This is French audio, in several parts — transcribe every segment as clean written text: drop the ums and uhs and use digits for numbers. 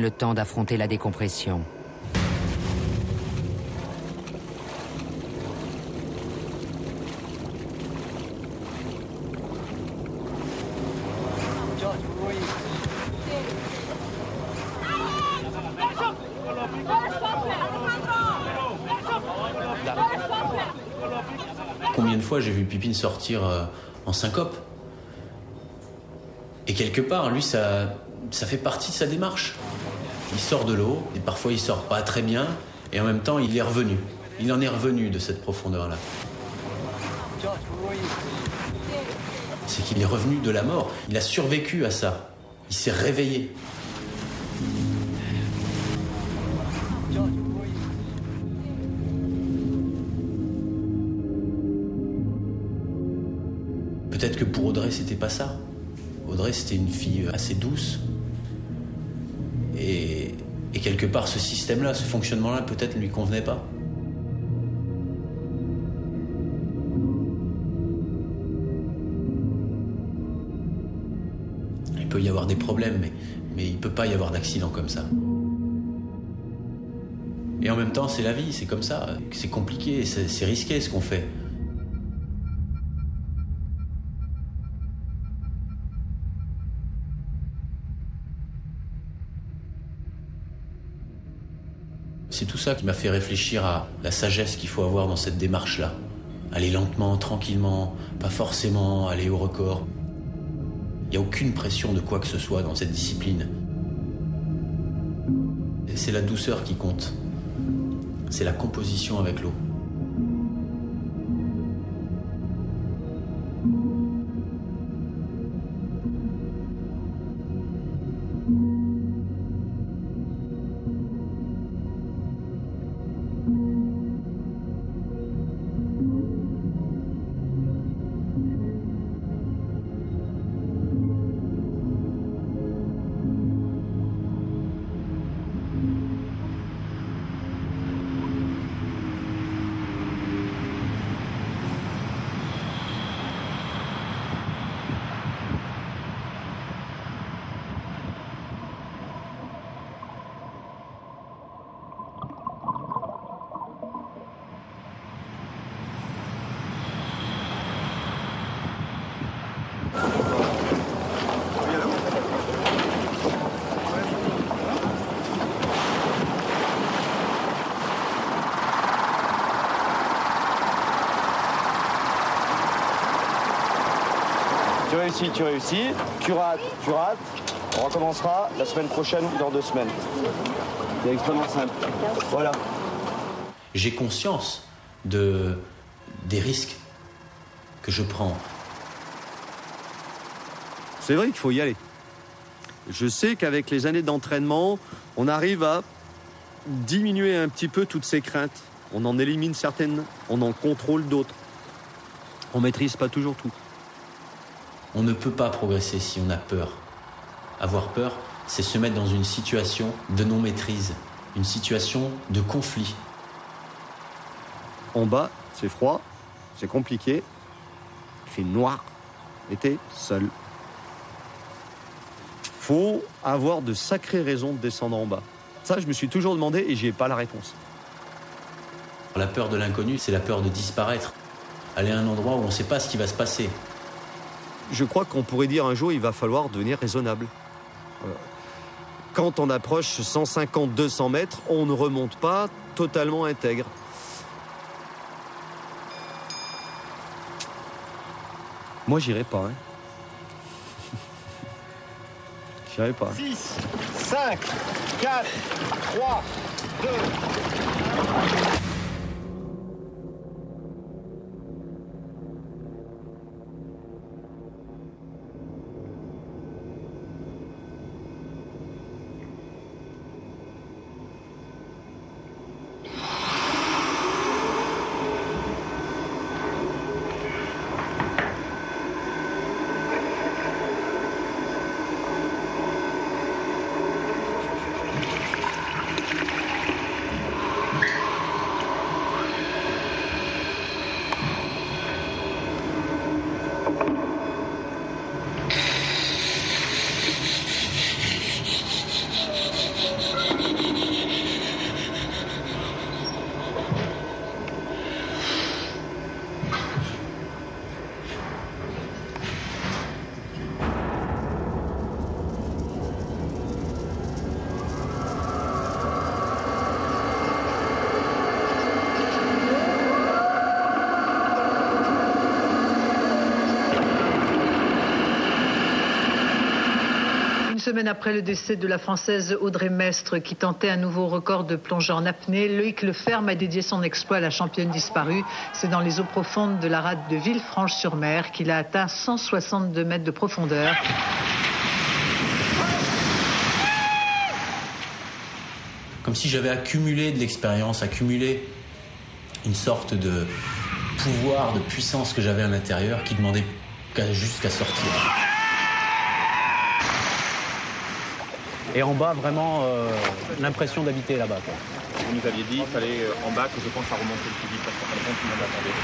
prennent le temps d'affronter la décompression. Combien de fois j'ai vu Pipine sortir en syncope? Et quelque part, lui, ça fait partie de sa démarche. Il sort de l'eau, et parfois il sort pas très bien, et en même temps, il est revenu. Il en est revenu de cette profondeur-là. C'est qu'il est revenu de la mort. Il a survécu à ça. Il s'est réveillé. Peut-être que pour Audrey, c'était pas ça. Audrey, c'était une fille assez douce. Et quelque part, ce système-là, ce fonctionnement-là, peut-être ne lui convenait pas. Il peut y avoir des problèmes, mais il ne peut pas y avoir d'accident comme ça. Et en même temps, c'est la vie, c'est comme ça. C'est compliqué, c'est risqué ce qu'on fait. C'est tout ça qui m'a fait réfléchir à la sagesse qu'il faut avoir dans cette démarche-là. Aller lentement, tranquillement, pas forcément aller au record. Il n'y a aucune pression de quoi que ce soit dans cette discipline. Et c'est la douceur qui compte. C'est la composition avec l'eau. Tu réussis, tu rates. On recommencera la semaine prochaine ou dans 2 semaines. C'est extrêmement simple. Voilà. J'ai conscience des risques que je prends. C'est vrai qu'il faut y aller. Je sais qu'avec les années d'entraînement, on arrive à diminuer un petit peu toutes ces craintes. On en élimine certaines, on en contrôle d'autres. On maîtrise pas toujours tout. On ne peut pas progresser si on a peur. Avoir peur, c'est se mettre dans une situation de non-maîtrise, une situation de conflit. En bas, c'est froid, c'est compliqué, il fait noir, et t'es seul. Faut avoir de sacrées raisons de descendre en bas. Ça, je me suis toujours demandé et j'y ai pas la réponse. La peur de l'inconnu, c'est la peur de disparaître. Aller à un endroit où on ne sait pas ce qui va se passer. Je crois qu'on pourrait dire un jour, il va falloir devenir raisonnable. Quand on approche 150-200 mètres, on ne remonte pas totalement intègre. Moi, j'irai pas. Hein. J'irai pas. 6, 5, 4, 3, 2... semaine après le décès de la Française Audrey Mestre, qui tentait un nouveau record de plongée en apnée, Loïc Leferme a dédié son exploit à la championne disparue. C'est dans les eaux profondes de la rade de Villefranche-sur-Mer qu'il a atteint 162 mètres de profondeur. Comme si j'avais accumulé de l'expérience, accumulé une sorte de pouvoir, de puissance que j'avais à l'intérieur qui demandait juste qu'à sortir. Et en bas, vraiment, l'impression d'habiter là-bas, quoi. Vous nous aviez dit qu'il fallait en bas que je pense à remonter le plus vite parce qu'en fin de compte, tout le monde attendait.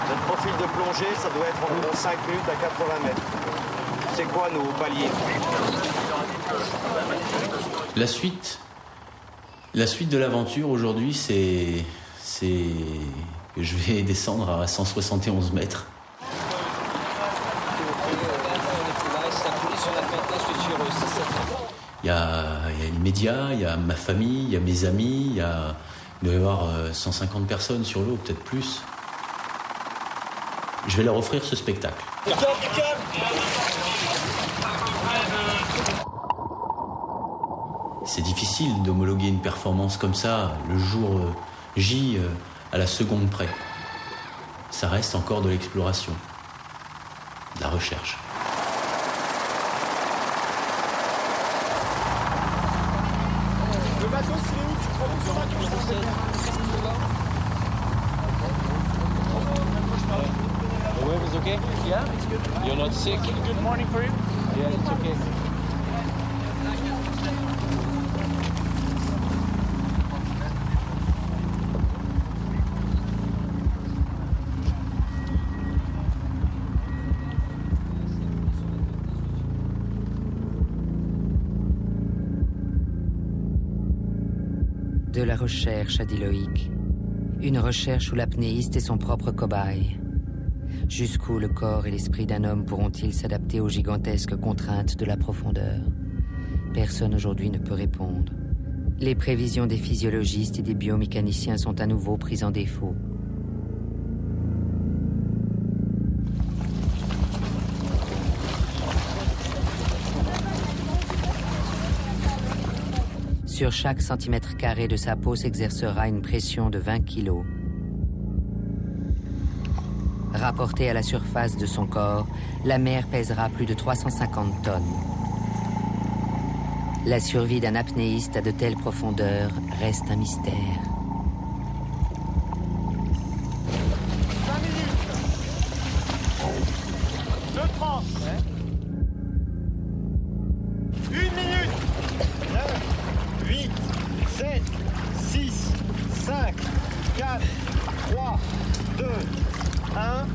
Notre profil de plongée, ça doit être environ 5 minutes à 80 mètres. C'est quoi nos paliers? La suite de l'aventure aujourd'hui, c'est que je vais descendre à 171 mètres. Il y a les médias, il y a ma famille, il y a mes amis, il doit y avoir 150 personnes sur l'eau, peut-être plus. Je vais leur offrir ce spectacle. C'est difficile d'homologuer une performance comme ça, le jour J, à la seconde près. Ça reste encore de l'exploration, de la recherche. Le bateau, c'est où? Tu crois que c'est The wave is okay? Yeah, it's good. You're not sick? Good morning for you. Yeah, it's okay. De la recherche, a dit Loïc. Une recherche où l'apnéiste est son propre cobaye. Jusqu'où le corps et l'esprit d'un homme pourront-ils s'adapter aux gigantesques contraintes de la profondeur? Personne aujourd'hui ne peut répondre. Les prévisions des physiologistes et des biomécaniciens sont à nouveau prises en défaut. Sur chaque centimètre carré de sa peau s'exercera une pression de 20 kilos. Rapportée à la surface de son corps, la mer pèsera plus de 350 tonnes. La survie d'un apnéiste à de telles profondeurs reste un mystère. 5 minutes. 2:30. 1 minute. 9, 8, 7, 6, 5, 4, 3, 2, 1.